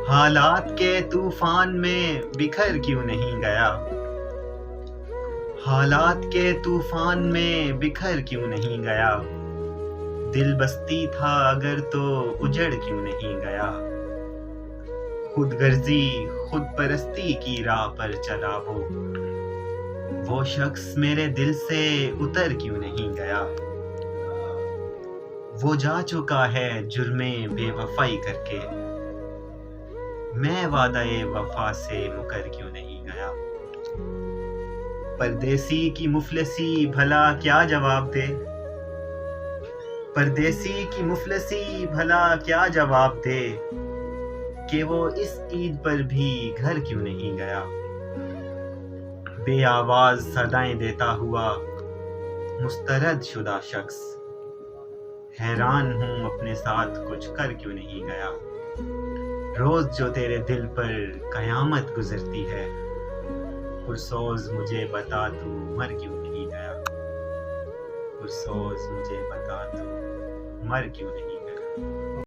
حالات کے طوفان میں بکھر کیوں نہیں گیا؟ حالات کے طوفان میں بکھر کیوں نہیں گیا؟ دل بستی تھا اگر تو اجڑ کیوں نہیں گیا؟ خود غرضی خود پرستی کی راہ پر چلا وہ شخص میرے دل سے اتر کیوں نہیں گیا؟ وہ جا چکا ہے جرم بے وفائی کر کے، میں وعدہ وفا سے مکر کیوں نہیں گیا؟ پردیسی کی مفلسی بھلا کیا جواب دے؟ پردیسی کی مفلسی بھلا کیا جواب دے کہ وہ اس عید پر بھی گھر کیوں نہیں گیا؟ بے آواز صدائیں دیتا ہوا مسترد شدہ شخص، حیران ہوں اپنے ساتھ کچھ کر کیوں نہیں گیا؟ روز جو تیرے دل پر قیامت گزرتی ہے، پرسوز مجھے بتا تو مر کیوں نہیں گیا؟ پرسوز مجھے بتا تو مر کیوں نہیں گیا؟